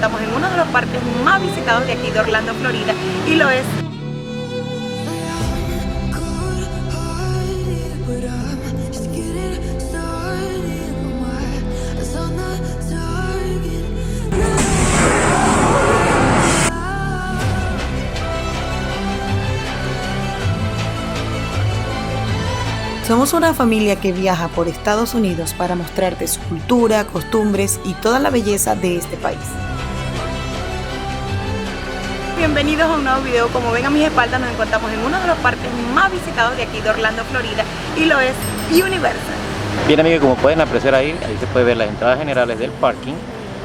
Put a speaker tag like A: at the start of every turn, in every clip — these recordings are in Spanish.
A: encontramos en uno de los parques más visitados de aquí de Orlando, Florida, y lo es Somos una familia que viaja por Estados Unidos para mostrarte su cultura, costumbres y toda la belleza de este país. Bienvenidos a un nuevo video. Como ven a mis espaldas, nos encontramos en uno de los parques más visitados de aquí de Orlando, Florida, y lo es Universal.
B: Bien amigos, como pueden apreciar ahí se puede ver las entradas generales del parking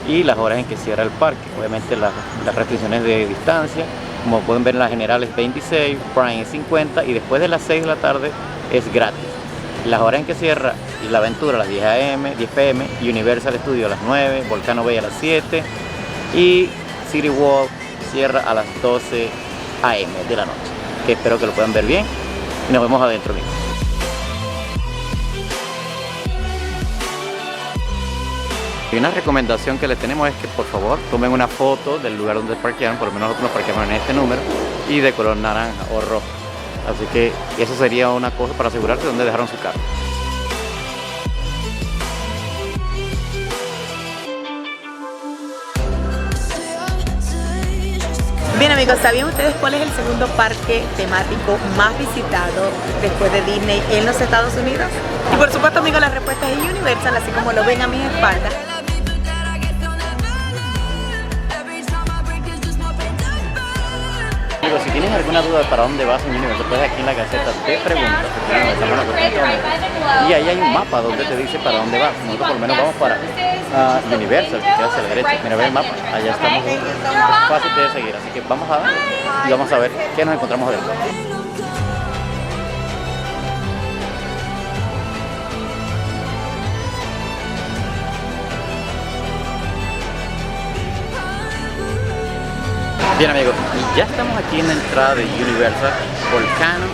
B: y las horas en que cierra el parque. Obviamente las restricciones de distancia, como pueden ver, las generales 26, Prime 50 y después de las 6 de la tarde es gratis. Las horas en que cierra y la aventura a las 10 a.m., 10 p.m, Universal Studios a las 9, Volcano Bay a las 7 y City Walk cierra a las 12 a.m. de la noche. Que espero que lo puedan ver bien y nos vemos adentro, amigos. Y una recomendación que les tenemos es que por favor tomen una foto del lugar donde parquearon, por lo menos nosotros nos parqueamos en este número, y de color naranja o rojo. Así que eso sería una cosa para asegurarse de dónde dejaron su carro.
A: Bien amigos, ¿sabían ustedes cuál es el segundo parque temático más visitado después de Disney en los Estados Unidos? Y por supuesto amigos, la respuesta es Universal, así como lo ven a mis espaldas.
B: Si tienes alguna duda de para dónde vas en Universal, puedes aquí en la caseta te preguntas, y ahí hay un mapa donde te dice para dónde vas. Nosotros por lo menos vamos para Universal, que queda hacia la derecha. Mira, ve el mapa, allá estamos, es fácil de seguir, así que vamos a ver y vamos a ver qué nos encontramos adentro. Bien amigos, y ya estamos aquí en la entrada de Universal, Volcano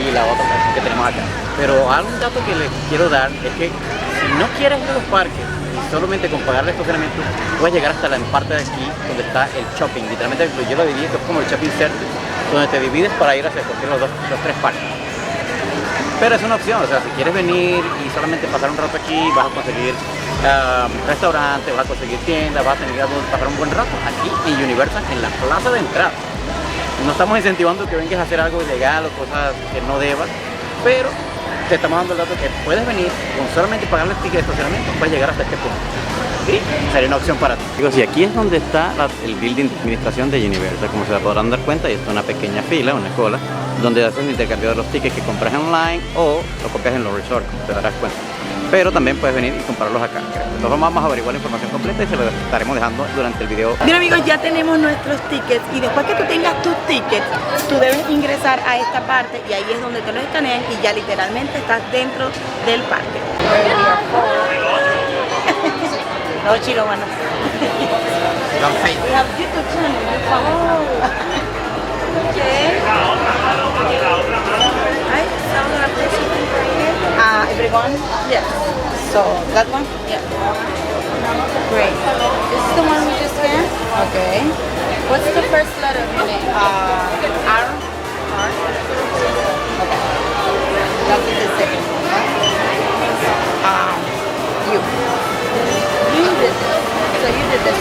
B: y la otra atracción que tenemos acá. Pero algún dato que les quiero dar es que si no quieres ir a los parques y solamente con pagar el estacionamiento, puedes llegar hasta la parte de aquí donde está el shopping. Literalmente yo lo diría que es como el shopping center, donde te divides para ir hacia cualquiera de los tres parques. Pero es una opción, o sea, si quieres venir y solamente pasar un rato aquí, vas a conseguir restaurantes, vas a conseguir tiendas, vas a tener que pasar un buen rato aquí en Universal, en la plaza de entrada. No estamos incentivando que vengas a hacer algo ilegal o cosas que no debas, pero te estamos dando el dato que puedes venir con solamente pagar el ticket de estacionamiento, puedes llegar hasta este punto. ¿Sí? Sería una opción para ti. Y aquí es donde está el building de administración de Universal, como se podrán dar cuenta, y está una pequeña fila, una cola, donde haces el intercambio de los tickets que compras online o lo compras en los resorts, te darás cuenta. Pero también puedes venir y comprarlos acá. Entonces vamos a averiguar la información completa y se lo estaremos dejando durante el video.
A: Bien amigos, ya tenemos nuestros tickets y después que tú tengas tus tickets, tú debes ingresar a esta parte y ahí es donde te los escanean y ya literalmente estás dentro del parque. No, chilo, bueno. Everyone? Yes. So, that one? Yeah. Great. This is the one we just scanned? Okay. What's the first letter of your name? R. R. Okay. That is the second one. You. You did this. So you did this.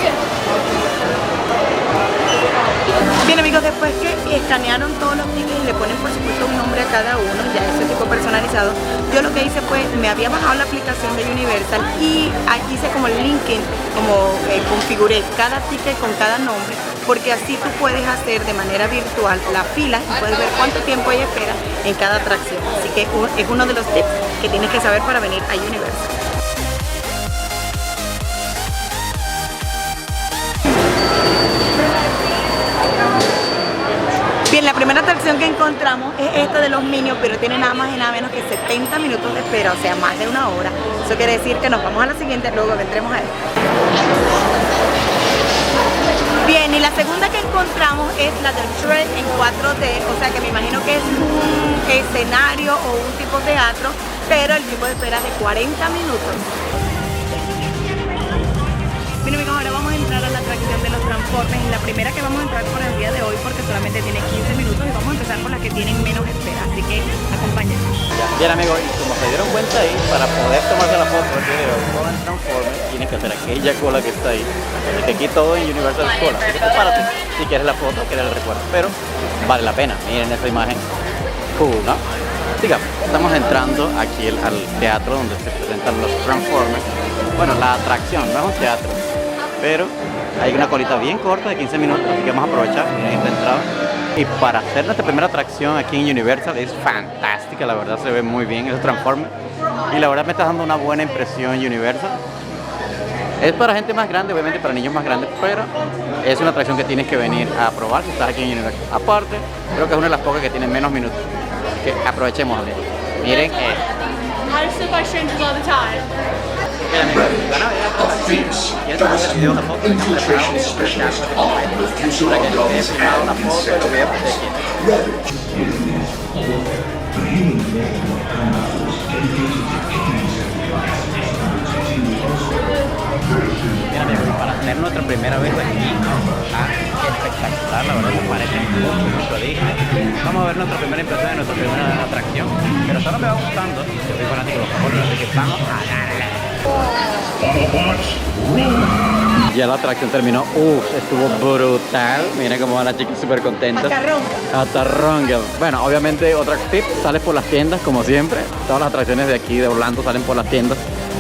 A: Bien amigos, después que escanearon todos los tickets y le ponen por supuesto un nombre a cada uno, ya ese tipo personalizado, yo lo que hice fue, me había bajado la aplicación de Universal y hice como el linking, como configuré cada ticket con cada nombre, porque así tú puedes hacer de manera virtual la fila y puedes ver cuánto tiempo hay espera en cada atracción. Así que es uno de los tips que tienes que saber para venir a Universal. Bien, la primera atracción que encontramos es esta de los Minions, pero tiene nada más y nada menos que 70 minutos de espera, o sea, más de una hora. Eso quiere decir que nos vamos a la siguiente, luego vendremos a esta. Bien, y la segunda que encontramos es la del Shrek en 4D, o sea que me imagino que es un escenario o un tipo teatro, pero el tiempo de espera es de 40 minutos. Bien amigos, ahora vamos a entrar a la atracción de los dragones. Transformers, la primera que vamos a entrar por el día de hoy porque solamente tiene 15 minutos y vamos a empezar por las que tienen menos espera, así que acompáñenme.
B: Bien amigos, y como se dieron cuenta ahí, para poder tomarse la foto del video con el Transformers tienes que hacer aquella cola que está ahí. Así que aquí todo en Universal es cola, así que prepárate si quieres la foto, quieres el recuerdo, pero vale la pena, miren esa imagen, cool, ¿no? Digamos, estamos entrando aquí al teatro donde se presentan los Transformers. Bueno, la atracción, no es un teatro, pero hay una colita bien corta de 15 minutos, así que vamos a aprovechar, miren esta entrada. Y para hacer nuestra primera atracción aquí en Universal es fantástica, la verdad se ve muy bien esos Transformers. Y la verdad me está dando una buena impresión Universal. Es para gente más grande, obviamente para niños más grandes, pero es una atracción que tienes que venir a probar si estás aquí en Universal. Aparte, creo que es una de las pocas que tiene menos minutos. Que aprovechemos a ver. Miren esto.
C: I just sit by strangers all the time.
B: Ok amigos, van a ver esta atracción. ¿Quieres tomar el video, la foto? Tengan preparado un espectáculo de momento para que les haya filmado la foto y los videos que ustedes quieran. Bien amigos, para hacer nuestra primera vez aquí, espectacular, la verdad me parece mucho Disney. Vamos a ver nuestra primera impresión de nuestra primera atracción, pero solo me va gustando, yo soy fanático de los favoritos, así que vamos a darle. Ya la atracción terminó, estuvo brutal, miren cómo van las chicas súper contentas. Hasta ronca. Bueno, obviamente otra tip, sales por las tiendas como siempre, todas las atracciones de aquí de Orlando salen por las tiendas,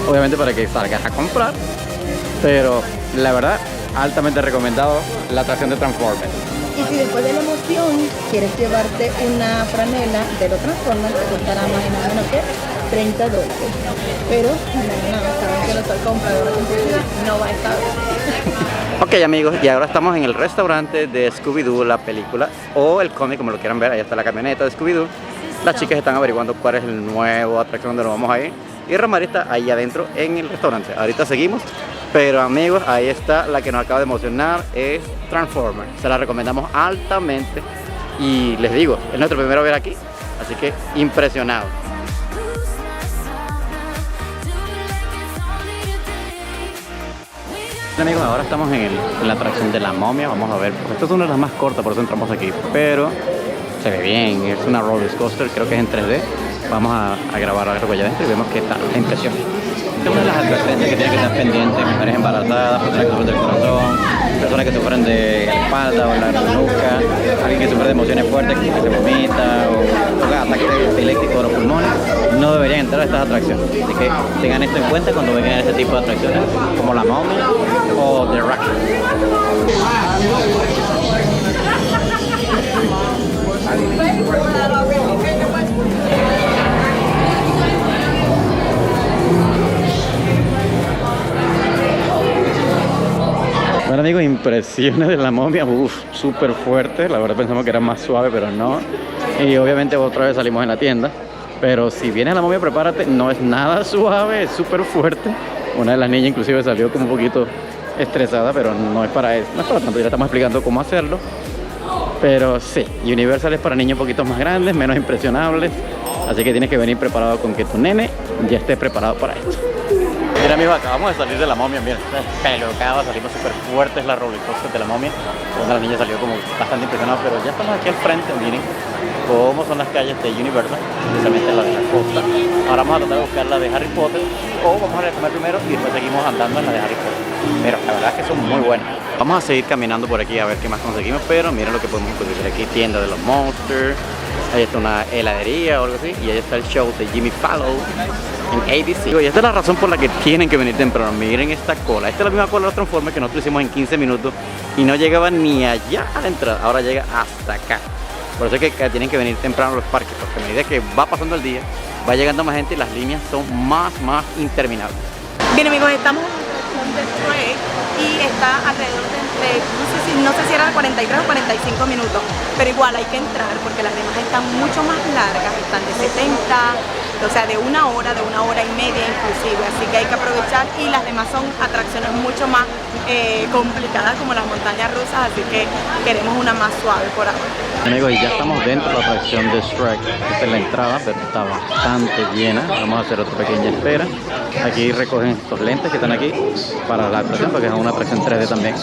B: obviamente para que salgas a comprar. Pero la verdad, altamente recomendado la atracción de Transformers.
A: Y si después de la emoción quieres llevarte una franela de los Transformers, te costará más y nada menos que $30. Pero no, saben que nuestra compradora de publicidad no va a estar.
B: Ok amigos, y ahora estamos en el restaurante de Scooby-Doo, la película, o el cómic, como lo quieran ver. Ahí está la camioneta de Scooby-Doo. Las chicas están averiguando cuál es el nuevo atracción donde nos vamos a ir. Y Romari está ahí adentro en el restaurante. Ahorita seguimos. Pero amigos, ahí está la que nos acaba de emocionar, es Transformers. Se la recomendamos altamente. Y les digo, es nuestro primero ver aquí, así que impresionado. Amigos, ahora estamos en la atracción de la momia. Vamos a ver, esta es una de las más cortas, por eso entramos aquí. Pero se ve bien, es una roller coaster, creo que es en 3D. Vamos a grabar algo allá adentro y vemos qué tal la impresión. Esta es una de las advertencias que tienen que estar pendientes: mujeres embarazadas, personas que sufren del corazón, personas que sufren de la espalda o la nuca, alguien que sufre de emociones fuertes, que se vomita o ataques epilépticos de los pulmones, no deberían entrar a estas atracciones. Así que tengan esto en cuenta cuando vengan a este tipo de atracciones, como la momia o The Rock. Bueno amigos, impresiones de la momia, súper fuerte. La verdad pensamos que era más suave, pero no. Y obviamente otra vez salimos en la tienda. Pero si vienes a la momia, prepárate, no es nada suave, es súper fuerte. Una de las niñas inclusive salió como un poquito estresada, pero no es para eso, no es para tanto. Ya le estamos explicando cómo hacerlo. Pero sí, Universal es para niños un poquito más grandes, menos impresionables. Así que tienes que venir preparado con que tu nene ya esté preparado para esto. Mira amigos, acabamos de salir de la momia, mira, pelucado, salimos súper fuertes la roller coaster de la momia. Una de las niñas salió como bastante impresionada, pero ya estamos aquí al frente, miren cómo son las calles de Universal, especialmente la de la costa. Ahora vamos a tratar de buscar la de Harry Potter, o vamos a ir a comer primero y después seguimos andando en la de Harry Potter. Pero la verdad es que son muy buenas. Vamos a seguir caminando por aquí a ver qué más conseguimos, pero miren lo que podemos encontrar aquí: tienda de los Monsters, ahí está una heladería o algo así, y ahí está el show de Jimmy Fallon en ABC. Y esta es la razón por la que tienen que venir temprano. Miren esta cola, esta es la misma cola de los Transformers que nosotros hicimos en 15 minutos y no llegaba ni allá a la entrada, ahora llega hasta acá. Por eso es que tienen que venir temprano a los parques, porque a medida que va pasando el día, va llegando más gente y las líneas son más interminables.
A: Bien amigos, estamos en The Trek y está alrededor de no sé si era 43 o 45 minutos, pero igual hay que entrar porque las demás están mucho más largas, están de 70, o sea, de una hora y media inclusive, así que hay que aprovechar, y las demás son atracciones mucho más complicadas como las montañas rusas, así que queremos una más suave por ahora.
B: Amigos, y ya estamos dentro de la atracción de Shrek. Esta es la entrada, pero está bastante llena. Vamos a hacer otra pequeña espera. Aquí recogen estos lentes que están aquí para la atracción, porque es una atracción 3D también.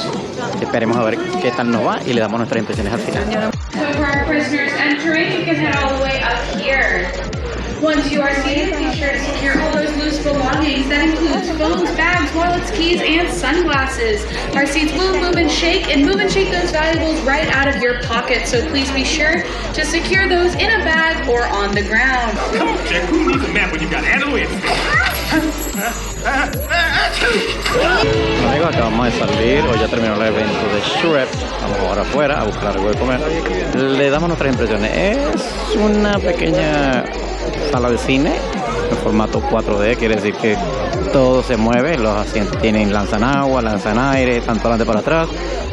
B: Esperemos a ver qué tal nos va y le damos nuestras impresiones al final.
D: So for our prisoners entering, you can head all the way up here. Once you are seated, be sure to secure all those loose belongings. That includes phones, bags, wallets, keys, and sunglasses. Our seats will move and shake those valuables right out of your pocket. So please be sure to secure those in a bag or on the ground.
E: Come on, Jack, who needs a map when you got Anna Louise?
B: Amigos, acabamos de salir, hoy ya terminó el evento de Shrek. Vamos ahora afuera a buscar algo de comer. Le damos nuestras impresiones. Es una pequeña sala de cine en formato 4D, quiere decir que todo se mueve, los asientos lanzan agua, lanzan aire, tanto adelante para atrás,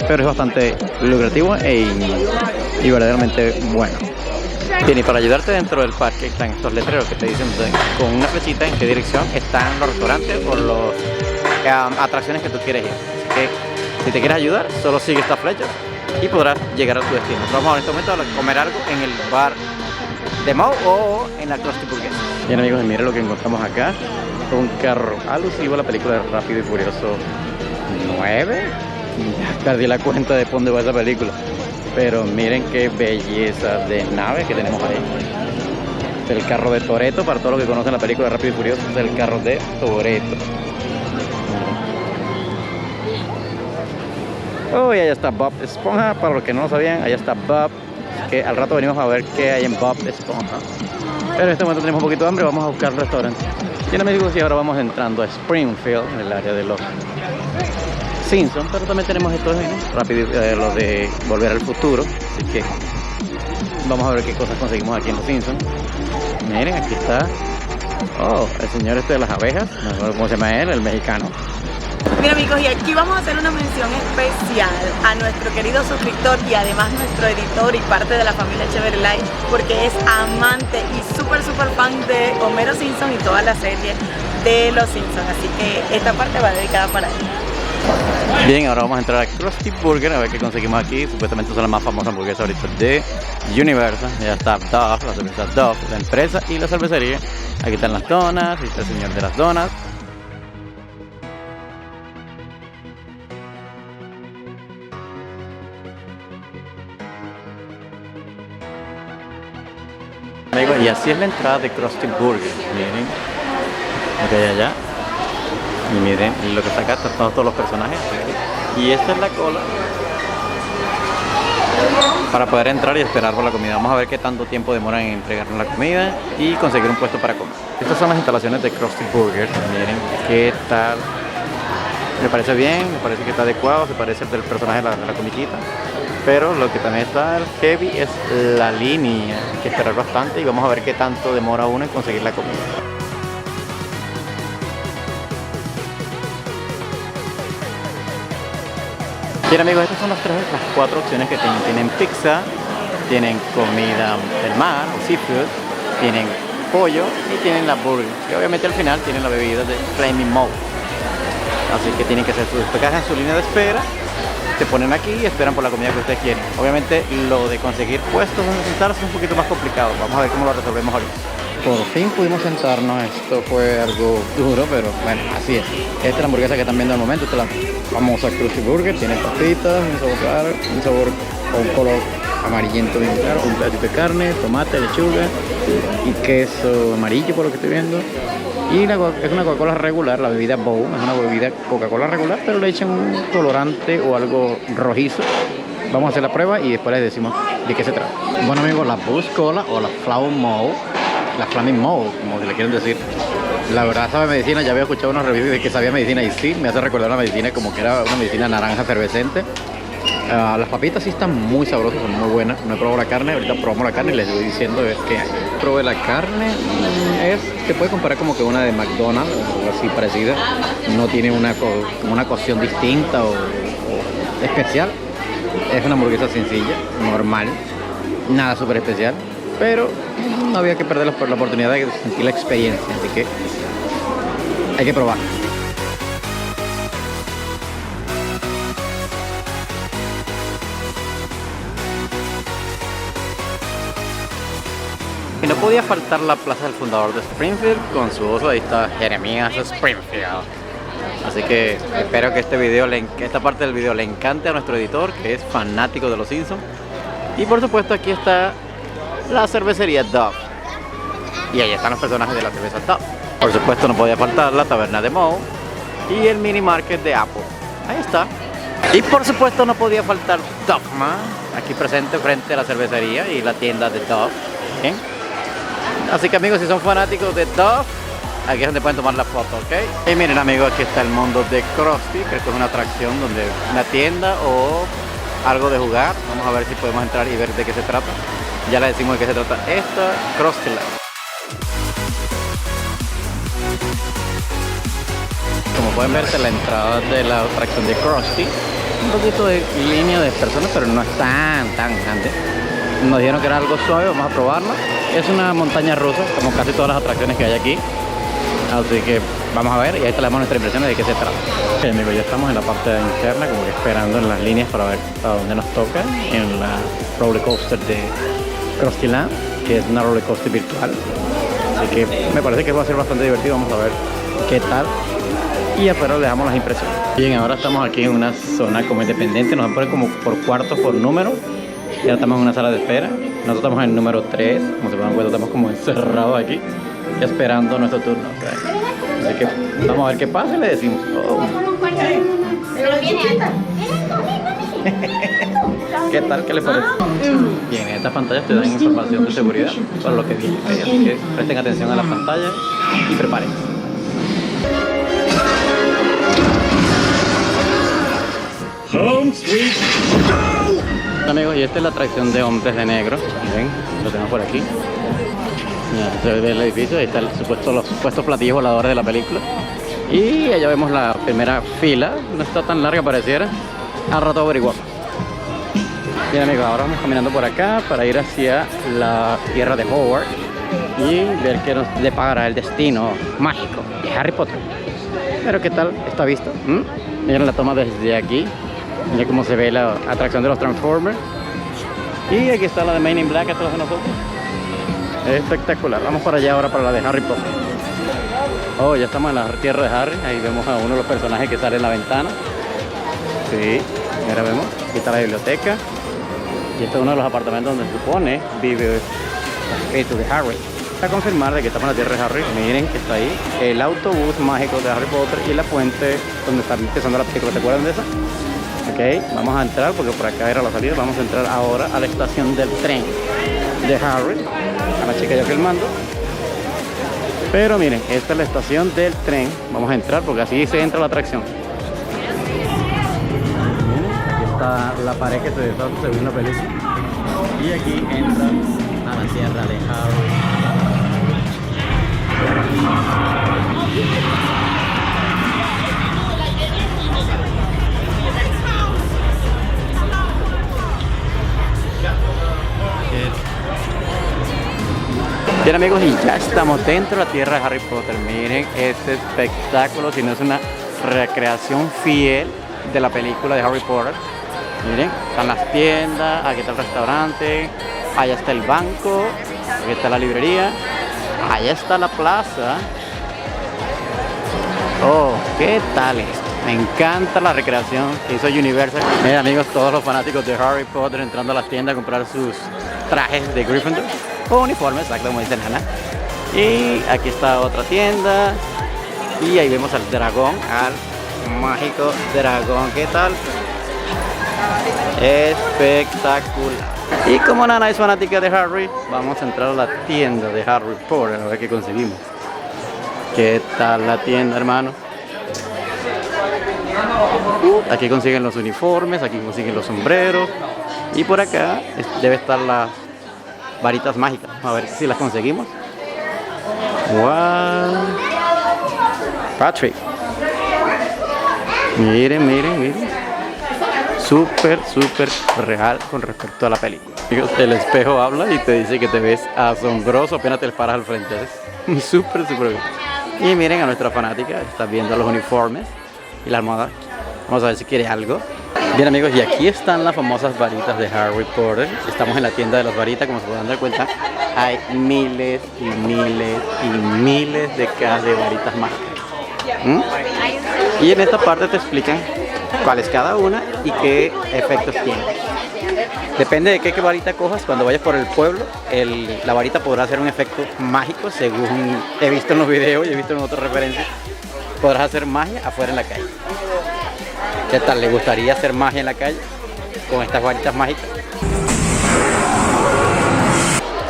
B: pero es bastante lucrativo y verdaderamente bueno. Bien, y para ayudarte dentro del parque están estos letreros que te dicen con una flechita en qué dirección están los restaurantes o las atracciones que tú quieres ir. Así que si te quieres ayudar, solo sigue esta flecha y podrás llegar a tu destino. Vamos en este momento a comer algo en el bar de Moe o en la Krusty Burger. Bien, amigos, y miren lo que encontramos acá. Un carro alusivo a la película de Rápido y Furioso 9. Perdí la cuenta de dónde va esa película. Pero miren qué belleza de nave que tenemos ahí. El carro de Toretto, para todos los que conocen la película de Rápido y Furioso, es el carro de Toretto. Oh, y allá está Bob Esponja, para los que no lo sabían, allá está Bob, que al rato venimos a ver qué hay en Bob Esponja. Pero en este momento tenemos un poquito de hambre, vamos a buscar un restaurante. Bien, amigos, y ahora vamos entrando a Springfield, en el área de los Simpsons, pero también tenemos estos rápido, los de Volver al Futuro, así que vamos a ver qué cosas conseguimos aquí en los Simpsons. Miren, aquí está, oh, el señor este de las abejas, no sé cómo se llama él, el mexicano.
A: Bien, amigos, y aquí vamos a hacer una mención especial a nuestro querido suscriptor y además nuestro editor y parte de la familia Chévere Live, porque es amante y súper fan de Homero Simpson y toda la serie de los Simpsons, así que esta parte va dedicada para él.
B: Bien, ahora vamos a entrar a Krusty Burger a ver qué conseguimos aquí. Supuestamente son las más famosas hamburguesas ahorita de Universal. Ya está Dove, la cerveza Dove, la empresa y la cervecería. Aquí están las donas, aquí está el señor de las donas. Amigos, y así es la entrada de Krusty Burger. Miren, lo que hay allá. Y miren lo que está acá, están todos los personajes. Y esta es la cola para poder entrar y esperar por la comida. Vamos a ver qué tanto tiempo demoran en entregarnos la comida y conseguir un puesto para comer. Estas son las instalaciones de Krusty Burger. Miren qué tal. Me parece bien, me parece que está adecuado, se parece al del personaje de la comiquita. Pero lo que también está heavy es la línea. Hay que esperar bastante y vamos a ver qué tanto demora uno en conseguir la comida. Bien, amigos, estas son las 4 opciones que tienen. Tienen pizza, tienen comida del mar o seafood, tienen pollo y tienen la burger. Y obviamente al final tienen la bebida de Flaming Moe. Así que tienen que hacer su despegaje en su línea de espera. Se ponen aquí y esperan por la comida que ustedes quieren. Obviamente lo de conseguir puestos donde sentarse es un poquito más complicado. Vamos a ver cómo lo resolvemos ahorita. Por fin pudimos sentarnos, esto fue algo duro, pero bueno, así es. Esta es la hamburguesa que están viendo al momento, esta es la famosa Krusty Burger, tiene papitas, un sabor claro, un sabor con un color amarillento bien claro, un pedacito de carne, tomate, lechuga y queso amarillo por lo que estoy viendo. Y es una Coca-Cola regular, la bebida Bow, es una bebida Coca-Cola regular, pero le echan un colorante o algo rojizo. Vamos a hacer la prueba y después les decimos de qué se trata. Bueno, amigos, la Boost Cola o la Flaming Moe, la Flaming Moe, como le quieren decir. La verdad sabe medicina, ya había escuchado unos reviews de que sabía medicina y sí, me hace recordar una medicina como que era una medicina naranja efervescente. Las papitas sí están muy sabrosas, son muy buenas. No he probado la carne, ahorita probamos la carne y les voy diciendo qué hay. Probé la carne, se puede comparar como que una de McDonald's o algo así parecida. No tiene una cocción distinta o especial. Es una hamburguesa sencilla, normal, nada súper especial. pero no había que perder la oportunidad de sentir la experiencia, así que hay que probar. Y no podía faltar la plaza del fundador de Springfield con su uso. Ahí está Jeremías Springfield. Así que espero que esta parte del video le encante a nuestro editor, que es fanático de los Simpsons. Y por supuesto aquí está la cervecería Dove. Y ahí están los personajes de la cerveza Dove. Por supuesto no podía faltar la taberna de Moe y el mini market de Apple. Ahí está. Y por supuesto no podía faltar Dogma, aquí presente frente a la cervecería y la tienda de Dove. ¿Bien? Así que amigos, si son fanáticos de Dove, aquí es donde pueden tomar la foto, ¿ok? Y miren amigos, aquí está el mundo de Krusty, que esto es una atracción donde una tienda o algo de jugar. Vamos a ver si podemos entrar y ver de qué se trata. Ya le decimos de qué se trata esta Krusty Land. Como pueden ver, la entrada de la atracción de Krusty, un poquito de línea de personas, pero no es tan grande. Nos dijeron que era algo suave, vamos a probarla. Es una montaña rusa, como casi todas las atracciones que hay aquí. Así que vamos a ver y ahí te damos nuestra impresión de qué se trata. Ok amigos, ya estamos en la parte interna, como que esperando en las líneas para ver a dónde nos toca. En la roller coaster de Krusty Land, que es una roller coaster virtual. Así que me parece que va a ser bastante divertido, vamos a ver qué tal. Y afuera les damos las impresiones. Bien, ahora estamos aquí en una zona como independiente, nos van a poner como por cuartos, por número. Y ahora estamos en una sala de espera. Nosotros estamos en el número 3, como se pueden ver, estamos como encerrados aquí, esperando nuestro turno. Así que vamos a ver qué pasa y le decimos. Oh. ¿Qué tal? ¿Qué les parece? Bien, en estas pantallas te dan información de seguridad para lo que viene. Así que presten atención a las pantallas y prepárense.
E: Home sweet home.
B: Amigos, y esta es la atracción de Hombres de Negro. Ven, lo tenemos por aquí. Ya, se ve el edificio, ahí están los supuestos platillos voladores de la película. Y allá vemos la primera fila, no está tan larga pareciera. Al rato averiguamos. Bien amigos, ahora vamos caminando por acá para ir hacia la tierra de Howard y ver qué nos deparará el destino mágico de Harry Potter. Pero qué tal esta vista. Miren la toma desde aquí. Miren cómo se ve la atracción de los Transformers. Y aquí está la de Men in Black atrás de nosotros. Es espectacular. Vamos para allá ahora para la de Harry Potter. Oh, ya estamos en la tierra de Harry. Ahí vemos a uno de los personajes que sale en la ventana. Sí, ahora vemos. Aquí está la biblioteca. Y este es uno de los apartamentos donde se supone vive el espíritu de Harry. Para confirmar de que estamos en la tierra de Harry, miren que está ahí el autobús mágico de Harry Potter y la fuente donde está empezando la película. ¿Se acuerdan de esa? Ok, vamos a entrar porque por acá era la salida. Vamos a entrar ahora a la estación del tren de Harry. A la chica ya filmando. Pero miren, esta es la estación del tren. Vamos a entrar porque así se entra la atracción. Miren, aquí está la pared que se deshace según la película. Y aquí entra a la tierra de Harry. Bien amigos, y ya estamos dentro de la tierra de Harry Potter. Miren este espectáculo, si no es una recreación fiel de la película de Harry Potter. Miren, están las tiendas, aquí está el restaurante, allá está el banco, aquí está la librería, allá está la plaza. Oh, ¿qué tal esto? Me encanta la recreación que hizo Universal. Miren amigos, todos los fanáticos de Harry Potter entrando a las tiendas a comprar sus trajes de Gryffindor o uniformes, exacto como dice Nana. Y aquí está otra tienda y ahí vemos al dragón, al mágico dragón. ¿Qué tal? Espectacular. Y como Nana es fanática de Harry, vamos a entrar a la tienda de Harry Potter a ver qué conseguimos. ¿Qué tal la tienda, hermano? Aquí consiguen los uniformes, aquí consiguen los sombreros. Y por acá debe estar las varitas mágicas. A ver si las conseguimos. ¡Wow! Patrick. Miren, miren, miren. súper real con respecto a la película. El espejo habla y te dice que te ves asombroso apenas te le paras al frente. Es súper bien. Y miren a nuestra fanática, está viendo los uniformes y la almohada. Vamos a ver si quiere algo. Bien amigos, y aquí están las famosas varitas de Harry Potter. Estamos en la tienda de las varitas, como se pueden dar cuenta. Hay miles y miles de cajas de varitas mágicas. Y en esta parte te explican cuál es cada una y qué efectos tiene. Depende de qué varita cojas, cuando vayas por el pueblo, la varita podrá hacer un efecto mágico, según he visto en los videos y he visto en otras referencias. Podrás hacer magia afuera en la calle. ¿Qué tal? ¿Le gustaría hacer magia en la calle con estas varitas mágicas?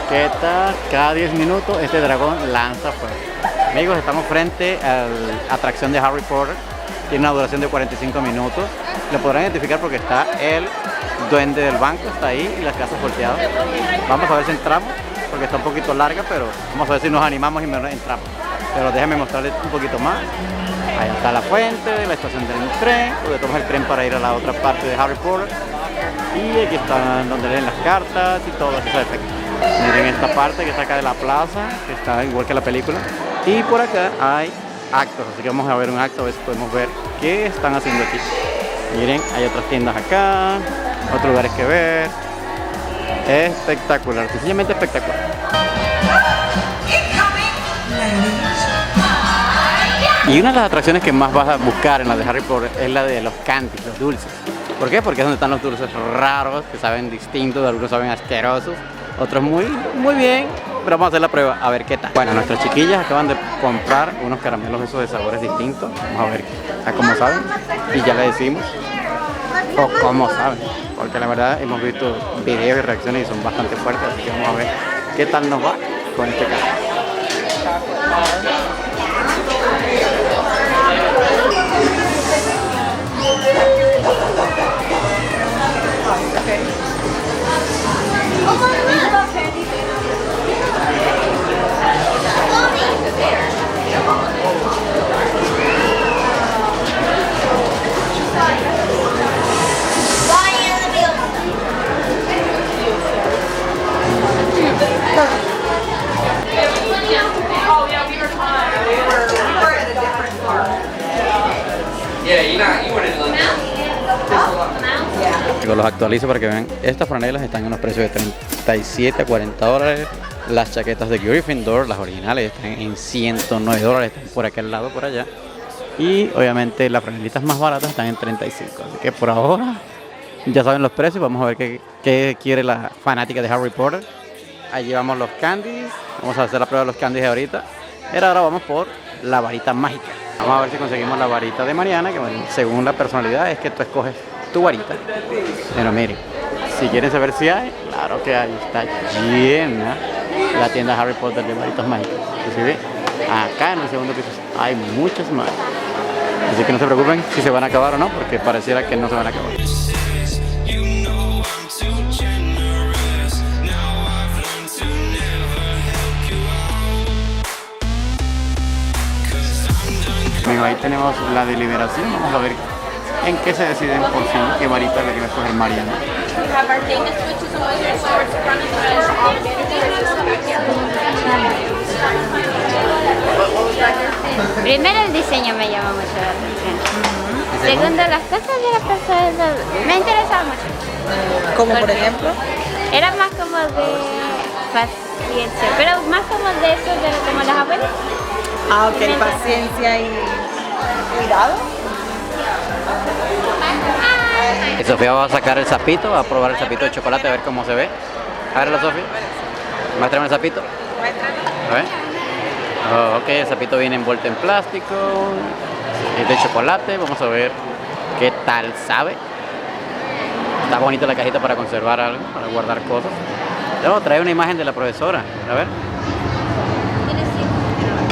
B: ¿Qué tal? Cada 10 minutos este dragón lanza fuego. Amigos, estamos frente a la atracción de Harry Potter. Tiene una duración de 45 minutos. Lo podrán identificar porque está el duende del banco, está ahí, y las casas volteadas. Vamos a ver si entramos, porque está un poquito larga, pero vamos a ver si nos animamos y entramos. Pero déjenme mostrarles un poquito más. Ahí está la fuente, la estación del tren, donde tomas el tren para ir a la otra parte de Harry Potter. Y aquí están donde leen las cartas y todos esos efectos. Miren esta parte que está acá de la plaza, que está igual que la película. Y por acá hay actos, así que vamos a ver un acto, a ver si podemos ver qué están haciendo aquí. Miren, hay otras tiendas acá, otros lugares que ver. Espectacular, sencillamente espectacular. Y una de las atracciones que más vas a buscar en la de Harry Potter es la de los candies, los dulces. ¿Por qué? Porque es donde están los dulces raros, que saben distintos, algunos saben asquerosos, otros muy bien. Pero vamos a hacer la prueba, a ver qué tal. Bueno, nuestras chiquillas acaban de comprar unos caramelos esos de sabores distintos. Vamos a ver a cómo saben. Y ya le decimos, o cómo saben. Porque la verdad hemos visto videos y reacciones y son bastante fuertes. Así que vamos a ver qué tal nos va con este caso. Los actualizo para que vean. Estas franelas están en unos precios de $37 a $40. Las chaquetas de Gryffindor, las originales, están en $109, están por aquel lado, por allá. Y obviamente las franelitas más baratas están en $35. Así que por ahora ya saben los precios. Vamos a ver qué quiere la fanática de Harry Potter. Ahí llevamos los candies. Vamos a hacer la prueba de los candies ahorita. Pero ahora vamos por la varita mágica. Vamos a ver si conseguimos la varita de Mariana, que según la personalidad es que tú escoges tu varita. Pero miren, si quieren saber si hay, claro que hay, está llena la tienda Harry Potter de varitas mágicas. Inclusive acá en el segundo piso hay muchas más. Así que no se preocupen si se van a acabar o no, porque pareciera que no se van a acabar. Bueno, ahí tenemos la deliberación. Vamos a ver en qué se deciden por fin qué varita le quiere escoger Mariana.
F: Primero el diseño me llama mucho la atención. Segundo, las cosas de la persona me interesaban mucho.
A: Como por ejemplo.
F: Era más como de paciencia, pero más como de eso, de como las abuelas.
A: Ah, ok, paciencia y cuidado.
B: Y Sofía va a sacar el sapito, va a probar el sapito de chocolate a ver cómo se ve. A ver, Sofía. Muéstrame el sapito. A ver. Oh, ok, el sapito viene envuelto en plástico. Es de chocolate. Vamos a ver qué tal sabe. Está bonita la cajita para conservar algo, para guardar cosas. Luego trae una imagen de la profesora. A ver.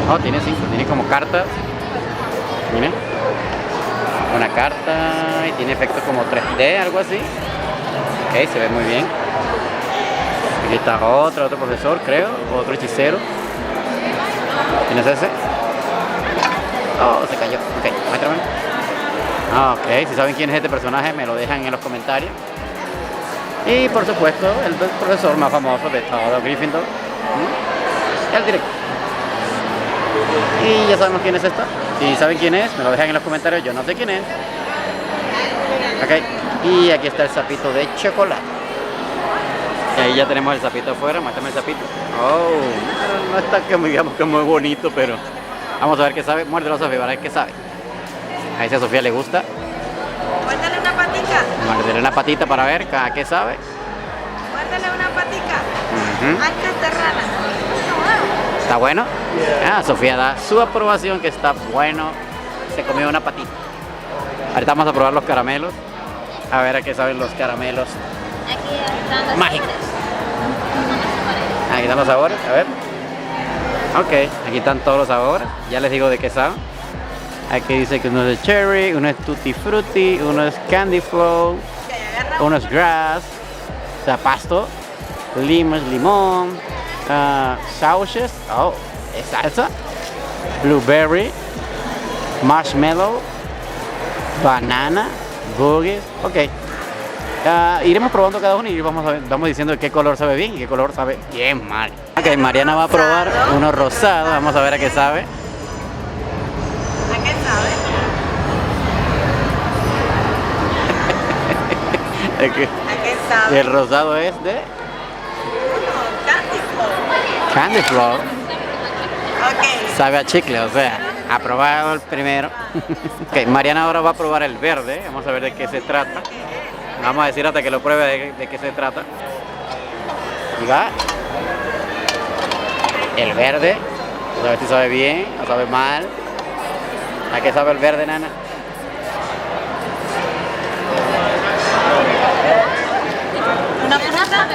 B: Oh, tiene 5. Tiene como cartas. Miren. Una carta y tiene efectos como 3D, algo así. Ok, se ve muy bien. Aquí está otro profesor, creo, otro hechicero. ¿Tienes ese? Oh, se cayó. Ok, muéstrame. Ok, si saben quién es este personaje, me lo dejan en los comentarios. Y por supuesto, el profesor más famoso de todo Gryffindor, el director. Y ya sabemos quién es esta. Si saben quién es, me lo dejan en los comentarios. Yo no sé quién es. Ok, y aquí está el sapito de chocolate. Y ahí ya tenemos el sapito afuera. Muéstrame el sapito. Oh, no está que digamos que muy bonito, pero vamos a ver qué sabe. Muérdelo, Sofía, para ver qué sabe. Ahí si a Sofía le gusta.
A: Muérdale una patica.
B: Muérdele una patita para ver qué sabe.
A: Muérdale una patica.
B: Ujú.
A: Antes de rana.
B: ¿Está bueno? Ah, Sofía da su aprobación que está bueno. Se comió una patita. Ahorita vamos a probar los caramelos. A ver a qué saben los caramelos.
F: Aquí están los
B: Mágicos.
F: sabores.
B: Aquí están los sabores, a ver. Ok, aquí están todos los sabores. Ya les digo de qué saben. Aquí dice que uno es de cherry, uno es tutti frutti, uno es candy flow, uno es grass, o sea, pasto, limón, sauces, oh, es salsa, blueberry, marshmallow, banana, boogies, ok. Iremos probando cada uno y vamos diciendo qué color sabe bien y qué color sabe bien mal. Ok, Mariana va a probar uno rosado, vamos a ver a qué sabe.
A: ¿A qué sabe?
B: Es que
A: ¿A qué sabe?
B: el rosado es de
A: Candy Flow.
B: Candy Flow.
A: Ok.
B: Sabe a chicle, o sea, aprobado el primero. Ok, Mariana ahora va a probar el verde. Vamos a ver de qué se trata. Vamos a decir hasta que lo pruebe de qué se trata. Y va. El verde. Vamos a ver si sabe bien o sabe mal. ¿A qué sabe el verde, nana?
A: ¿Una fruta?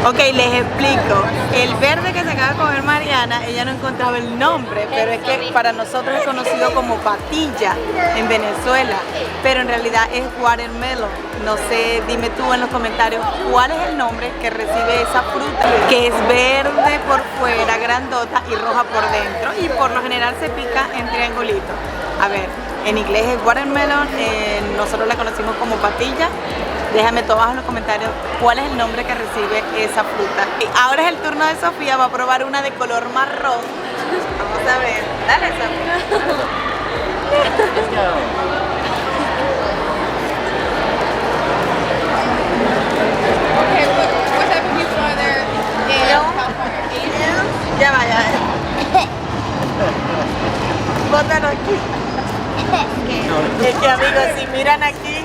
A: Ok, les explico. El verde que se acaba de comer Mariana, ella no encontraba el nombre, pero es que para nosotros es conocido como patilla en Venezuela, pero en realidad es watermelon. No sé, dime tú en los comentarios cuál es el nombre que recibe esa fruta, que es verde por fuera, grandota y roja por dentro, y por lo general se pica en triangulitos. A ver, en inglés es watermelon, nosotros la conocimos como patilla. Déjame todo abajo en los comentarios cuál es el nombre que recibe esa fruta. Y ahora es el turno de Sofía, va a probar una de color marrón. Vamos a ver. Dale, Sofía.
C: Okay, what type of people are there in California?
A: Ya vaya. Bótalo aquí. Es que amigos, si miran aquí,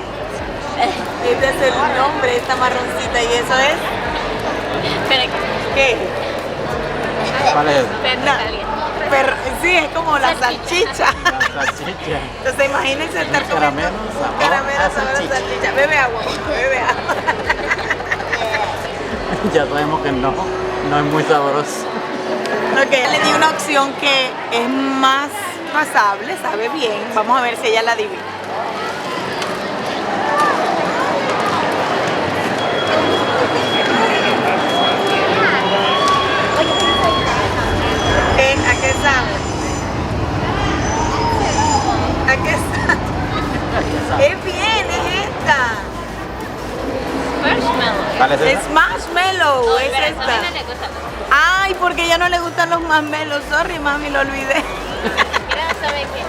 A: este es el nombre, esta marroncita, y eso es. ¿Qué?
B: ¿Cuál es?
A: Pero sí, es como la salchicha.
B: Salchicha.
A: Entonces imagínense estar comiendo
B: Caramelo, sabor
A: un caramelo
B: a
A: sabor a
B: salchicha.
A: salchicha. Bebe agua, bebe agua.
B: Ya sabemos que no es muy sabroso.
A: Ok, le di una opción que es más pasable, sabe bien. Vamos a ver si ella la adivina. ¿A qué sabe? ¿A qué sabe? Es bien, es esta.
F: Marshmallow.
B: ¿Cuál es esa?
A: Es marshmallow, es
F: Pero a
A: esta.
F: Sofía no le gusta.
A: Ay, porque ya no le gustan los marshmallows. Sorry, mami, lo olvidé.
F: Mira, ¿sabe qué?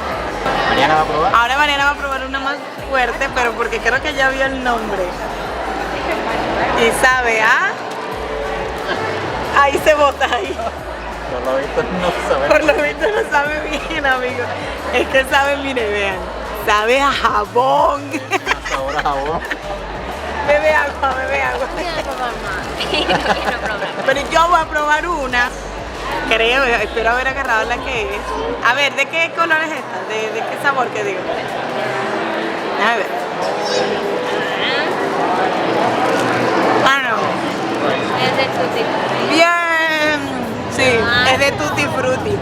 B: Mariana va a probar.
A: Ahora Mariana va a probar una más fuerte, pero porque creo que ya vio el nombre. Y sabe, ¿ah? Ahí se bota ahí.
B: Por lo visto no sabe.
A: Por lo visto no sabe bien, amigo. Es que sabe, mire, vean. Sabe a jabón.
B: Sabor a jabón.
A: Bebe agua, bebe agua.
F: No quiero probar más. No quiero probar.
A: Pero yo voy a probar una. Creo, espero haber agarrado la que es. A ver, ¿de qué color es esta? ¿De qué sabor que digo? A ver. Ah, no.
F: Es de tutti.
A: Bien. Sí, es de Tutti Frutti.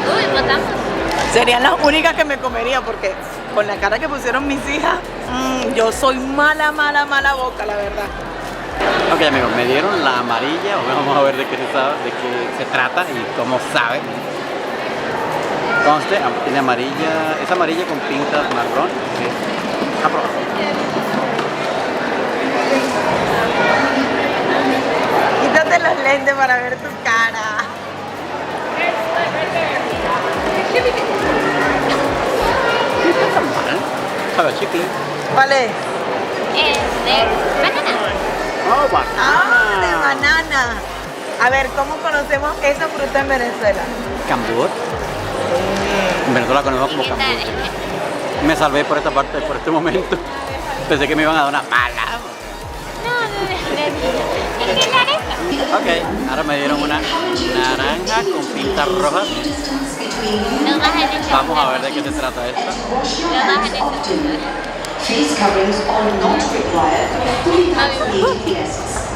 F: Uy, botamos.
A: Serían las únicas que me comería porque con la cara que pusieron mis hijas, yo soy mala boca, la verdad.
B: Ok, amigos, me dieron la amarilla. Vamos a ver de qué se trata y cómo sabe. Conste, tiene amarilla, es amarilla con pintas marrón. Sí. Aprobado.
A: Quítate los lentes para ver tu cara.
B: No está tan mal. Sabe a chicle.
A: ¿Cuál es?
F: Banana.
B: Oh, banana.
A: Ah, de banana. A ver, ¿cómo conocemos esa fruta en Venezuela?
B: Cambur. En Venezuela la conocemos como cambur. Me salvé por esta parte, por este momento. Pensé que me iban a dar una pala. Ok, ahora me dieron una naranja con pintas rojas. Vamos a ver de qué se trata esta.
G: Face coverings are not required for fully vaccinated guests.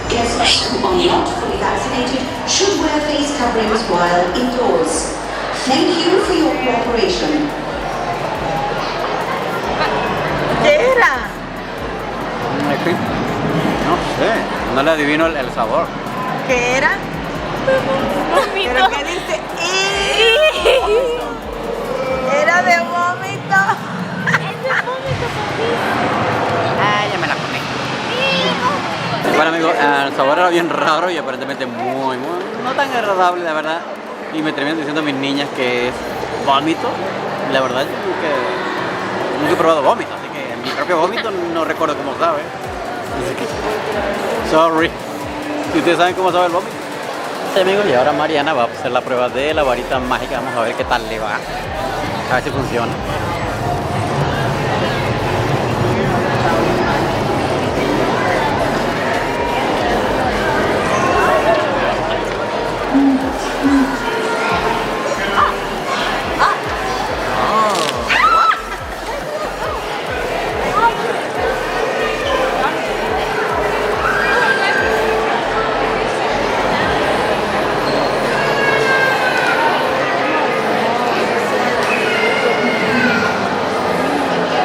G: Guests who are not fully vaccinated should wear face coverings while indoors. Thank you for your cooperation.
A: ¿Qué era?
B: No sé, no le adivino el sabor.
A: ¿Qué era? ¿Pero qué dice? Era de vómito.
B: Ah, ya me la comí. Bueno amigos, el sabor era bien raro y aparentemente muy, no tan agradable, la verdad. Y me terminan diciendo mis niñas que es vómito. La verdad, yo nunca he probado vómito, así que mi propio vómito no recuerdo cómo sabe. Así que, sorry. Si ustedes saben cómo sabe el vómito. Sí, amigos, y ahora Mariana va a hacer la prueba de la varita mágica. Vamos a ver qué tal le va. A ver si funciona.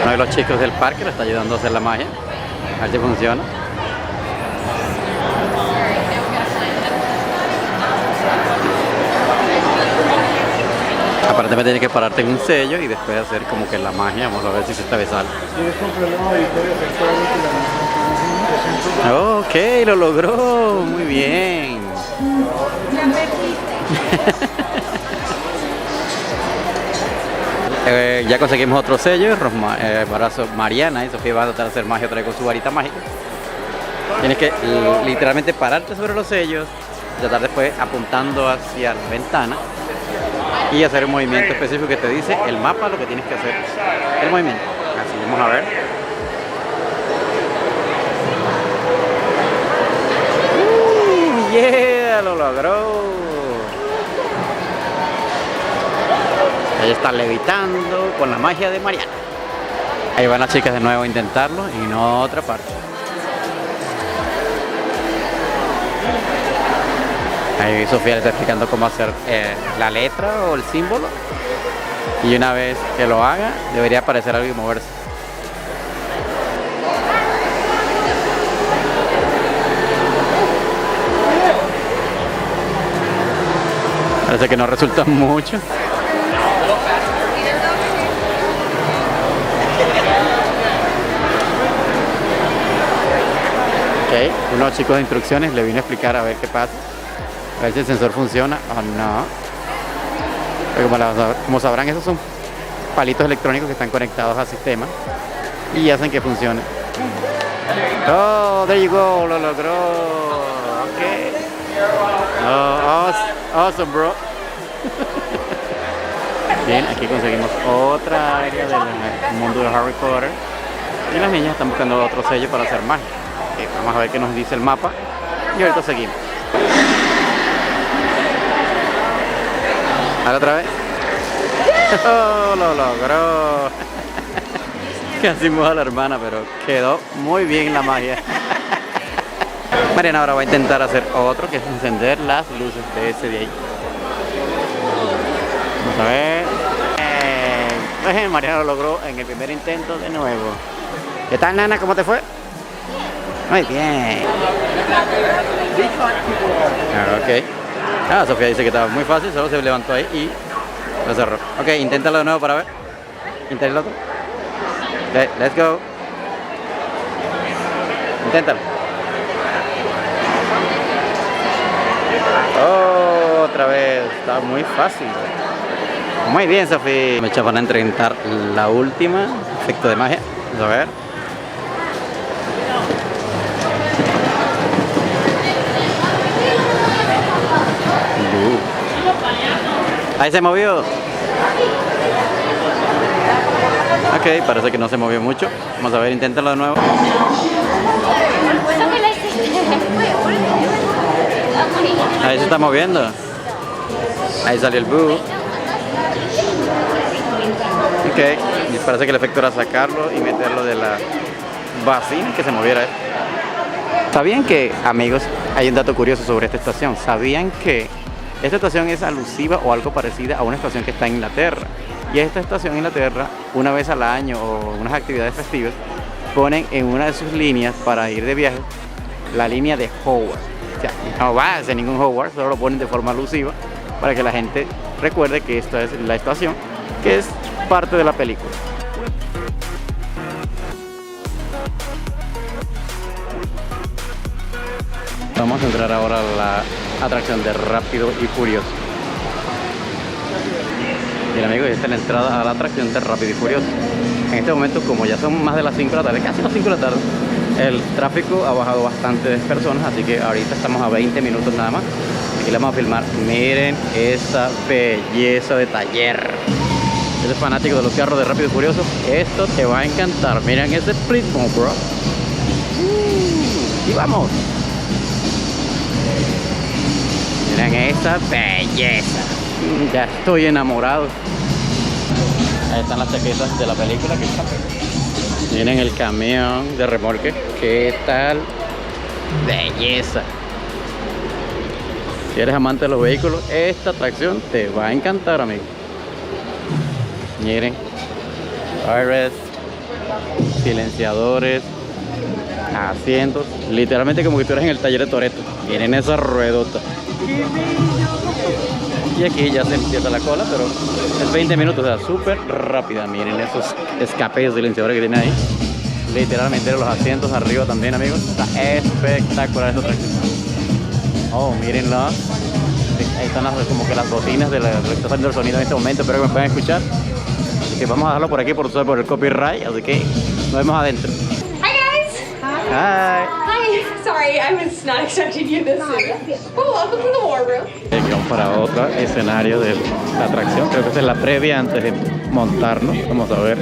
B: Uno de los chicos del parque lo está ayudando a hacer la magia. A ver si funciona. Aparentemente tienes que pararte en un sello y después hacer como que la magia. Vamos a ver si se esta vez sale. Ok, lo logró. Muy bien. Ya conseguimos otro sello. Mariana y Sofía van a tratar de hacer magia otra vez con su varita mágica. Tienes que literalmente pararte sobre los sellos, tratar después apuntando hacia la ventana y hacer un movimiento específico que te dice el mapa, lo que tienes que hacer, el movimiento. Así, vamos a ver. Yeah, lo logró. Ella está levitando con la magia de Mariana. Ahí van las chicas de nuevo a intentarlo en otra parte. Ahí Sofía le está explicando cómo hacer la letra o el símbolo. Y una vez que lo haga, debería aparecer algo y moverse. Parece que no resulta mucho. Ok, unos chicos de instrucciones le vino a explicar a ver qué pasa. A ver si el sensor funciona o no. Pero como sabrán, esos son palitos electrónicos que están conectados al sistema y hacen que funcione. Oh, there you go, lo logró. Ok. Oh, awesome, bro. Bien, aquí conseguimos otra área del mundo de Harry Potter. Y las niñas están buscando otro sello para hacer magia. Okay, vamos a ver qué nos dice el mapa y ahorita seguimos. ¿Ahora otra vez? Oh, lo logró. Casi moja a la hermana, pero quedó muy bien la magia. Mariana ahora va a intentar hacer otro, que es encender las luces de ese de ahí. Vamos a ver. Mariana lo logró en el primer intento de nuevo. ¿Qué tal, nana? ¿Cómo te fue? Muy bien. Ok. Sofía dice que estaba muy fácil, solo se levantó ahí y Lo cerró. Ok, inténtalo de nuevo para ver. Inténtalo otro. Ok, let's go. Inténtalo. Oh, otra vez. Está muy fácil. Muy bien, Sofía. Me van a intentar la última. Efecto de magia. Vamos a ver. Ahí se movió. Ok, parece que no se movió mucho. Vamos a ver, inténtalo de nuevo. Ahí se está moviendo. Ahí salió el boo. Ok, y parece que el efecto era sacarlo y meterlo de la bocina que se moviera. ¿Sabían que, amigos, hay un dato curioso sobre esta estación? ¿Sabían que esta estación es alusiva o algo parecida a una estación que está en Inglaterra? Y esta estación en Inglaterra, una vez al año o unas actividades festivas, ponen en una de sus líneas para ir de viaje la línea de Hogwarts. O sea, no va a ser ningún Hogwarts, solo lo ponen de forma alusiva para que la gente recuerde que esta es la estación que es parte de la película. Vamos a entrar ahora a la atracción de Rápido y Furioso. Bien, amigos, esta es la entrada a la atracción de Rápido y Furioso. En este momento, como ya son más de las 5 de la tarde, casi las 5 de la tarde, el tráfico ha bajado bastante de personas, así que ahorita estamos a 20 minutos nada más. Aquí le vamos a filmar. Miren esa belleza de taller. Si eres fanático de los carros de Rápido y Furioso, esto te va a encantar. Miren ese ritmo, bro. Y vamos. Miren esa belleza. Ya estoy enamorado. Ahí están las chaquetas de la película. Miren el camión de remolque. ¿Qué tal? Belleza. Si eres amante de los vehículos, esta atracción te va a encantar, amigo. Miren. Iris. Silenciadores. Asientos. Literalmente como que tú eres en el taller de Toretto. Miren esa ruedota. Y aquí ya se empieza la cola, pero es 20 minutos, o sea, súper rápida. Miren esos escapes silenciadores que tiene ahí. Literalmente los asientos arriba también, amigos. Está espectacular esta atracción. Oh, mírenlo. Ahí están como que las bocinas de lo que está saliendo el sonido en este momento. Espero que me puedan escuchar. Así que vamos a dejarlo por aquí por el copyright. Así que nos vemos adentro.
C: Hi guys!
B: Hi.
C: Hi! Sorry, I was not expecting you this soon. Oh, welcome to the war room.
B: Vamos para otro escenario de la atracción. Creo que esta es la previa antes de montarnos. Vamos a ver.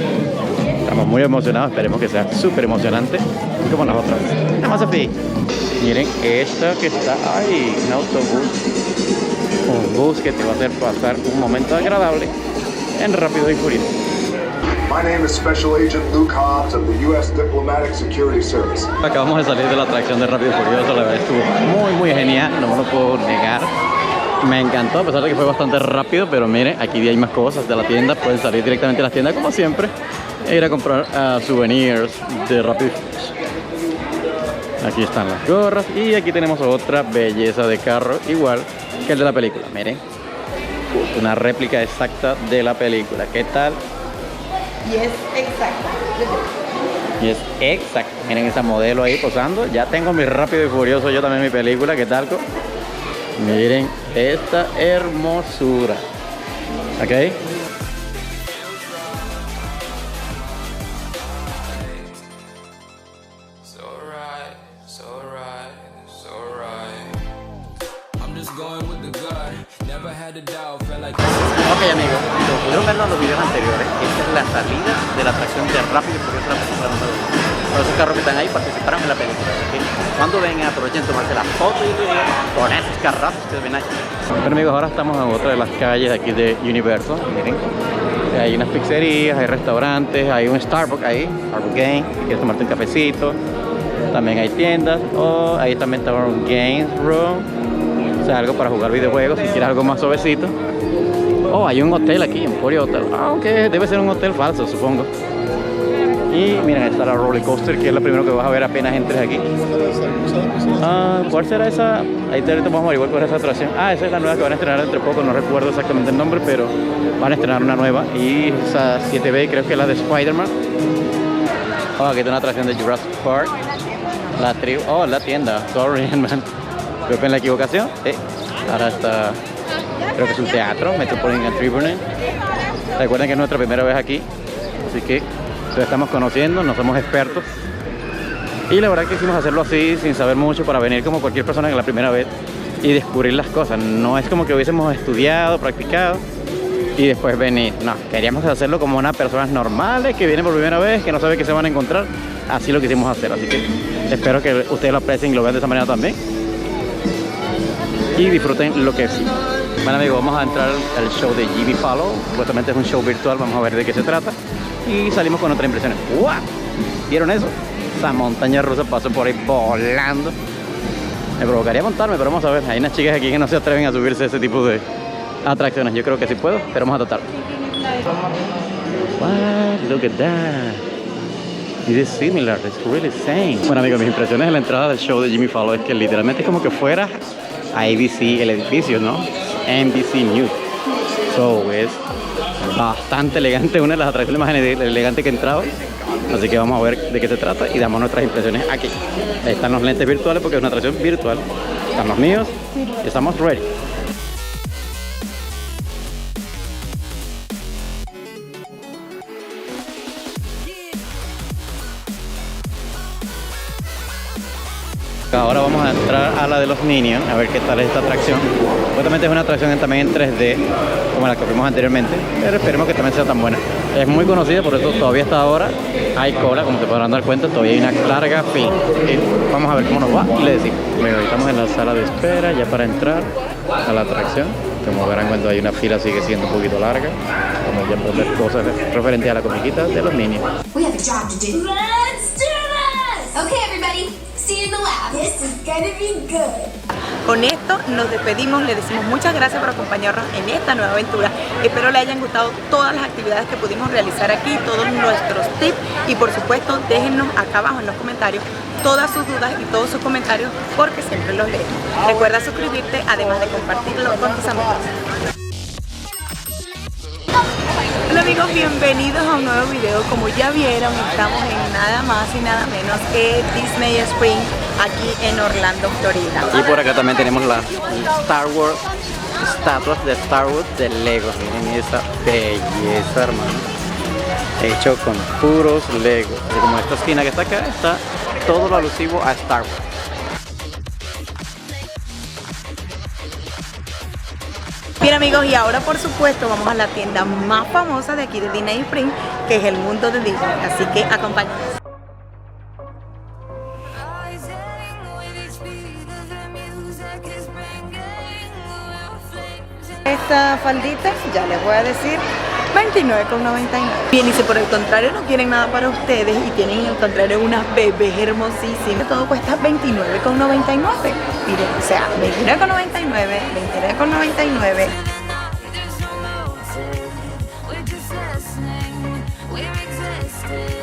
B: Estamos muy emocionados. Esperemos que sea súper emocionante como las otras. Vamos a ver. Miren esta que está ahí. Un autobús. Un bus que te va a hacer pasar un momento agradable en Rápido y Furioso.
H: My name is Special Agent Luke Hobbs of the U.S. Diplomatic Security Service.
B: Acabamos de salir de la atracción de Rápido y Furioso. La verdad estuvo muy genial. No me lo puedo negar. Me encantó, a pesar de que fue bastante rápido. Pero miren, aquí hay más cosas de la tienda. Pueden salir directamente a la tienda como siempre e ir a comprar souvenirs de Rápido y Furioso. Aquí están las gorras y aquí tenemos otra belleza de carro, igual que el de la película. Miren, una réplica exacta de la película. ¿Qué tal?
A: Y es exacta.
B: Y es exacto. Miren esa modelo ahí posando. Ya tengo mi Rápido y Furioso, yo también mi película. ¿Qué tal? Miren esta hermosura. ¿Ok? Ok, amigos, como pudieron verlo en los videos anteriores, esta es la salida de la atracción de Rápido y Furioso, la película número 1. Todos esos carros que están ahí participaron en la película, así que cuando vengan aprovechen tomarse la foto y video con esos carrazos que ven ahí. Pero amigos, ahora estamos en otra de las calles aquí de Universal. Miren, hay unas pizzerías, hay restaurantes, hay un Starbucks ahí, Starbucks Game, si quieres tomarte un cafecito. También hay tiendas, ahí también está un Games Room, o sea, algo para jugar videojuegos si quieres algo más suavecito. Hay un hotel aquí, Emporio Hotel, aunque debe ser un hotel falso, supongo. Y miren, ahí está la roller coaster, que es lo primero que vas a ver apenas entres aquí. ¿Cuál será esa? Ahí te vamos a averiguar cuál es esa atracción. Esa es la nueva que van a estrenar entre poco, no recuerdo exactamente el nombre, pero van a estrenar una nueva. Y esa 7B creo que es la de Spider-Man. Aquí está una atracción de Jurassic Park. La tribu, la tienda, sorry man. Creo que en la equivocación. Ahora está, creo que es un teatro, Metropolitan Tribune. Recuerden que es nuestra primera vez aquí, así que lo estamos conociendo, no somos expertos. Y la verdad que quisimos hacerlo así, sin saber mucho, para venir como cualquier persona que es la primera vez y descubrir las cosas. No es como que hubiésemos estudiado, practicado y después venir. No, queríamos hacerlo como unas personas normales que vienen por primera vez, que no saben qué se van a encontrar. Así lo quisimos hacer, así que espero que ustedes lo aprecien y lo vean de esa manera también. Y disfruten lo que sí. Bueno amigos, vamos a entrar al show de Jimmy Fallon. Supuestamente es un show virtual, vamos a ver de qué se trata. Y salimos con otras impresiones. ¡Wow! ¿Vieron eso? Esa montaña rusa pasó por ahí volando. Me provocaría montarme, pero vamos a ver. Hay unas chicas aquí que no se atreven a subirse a ese tipo de atracciones. Yo creo que sí puedo, pero vamos a tratar. Wow, look at that. It is similar, it's really same. Bueno amigos, mis impresiones de la entrada del show de Jimmy Fallon es que literalmente es como que fuera a ABC, el edificio, ¿no? NBC News. So, es bastante elegante, una de las atracciones más elegantes que he entrado. Así que vamos a ver de qué se trata y damos nuestras impresiones aquí. Ahí están los lentes virtuales porque es una atracción virtual. Están los míos y estamos ready. Ahora vamos a entrar a la de los Minions, a ver qué tal es esta atracción. Supuestamente es una atracción también en 3D, como la que vimos anteriormente, pero esperemos que también sea tan buena. Es muy conocida, por eso todavía hasta ahora hay cola, como se podrán dar cuenta, todavía hay una larga fila. Vamos a ver cómo nos va y le decimos. Bueno, estamos en la sala de espera ya para entrar a la atracción. Como verán, cuando hay una fila sigue siendo un poquito larga, como ya pueden ver cosas referentes a la comiquita de los Minions.
G: We have a job to do. Let's do this! Okay, everybody. See you in the lab. This is gonna be good.
A: Con esto nos despedimos, le decimos muchas gracias por acompañarnos en esta nueva aventura. Espero les hayan gustado todas las actividades que pudimos realizar aquí, todos nuestros tips y por supuesto déjennos acá abajo en los comentarios todas sus dudas y todos sus comentarios porque siempre los leemos. Recuerda suscribirte además de compartirlo con tus amigos. Hola amigos, bienvenidos a un nuevo video. Como ya vieron, estamos en nada más y nada menos que Disney Spring aquí en Orlando, Florida.
B: Y por acá también tenemos las Star Wars, estatuas de Star Wars de Lego. Miren esa belleza, hermano. Hecho con puros Lego. Y como esta esquina que está acá, está todo lo alusivo a Star Wars.
A: Bien amigos, y ahora por supuesto vamos a la tienda más famosa de aquí de Disney Spring, que es el mundo de Disney, así que acompáñenos. Esta faldita, ya les voy a decir, $29,99. Bien, y si por el contrario no quieren nada para ustedes y tienen al contrario unas bebés hermosísimas, todo cuesta $29,99. Miren, o sea, $29,99, $29,99.
I: We're just listening, we're existing.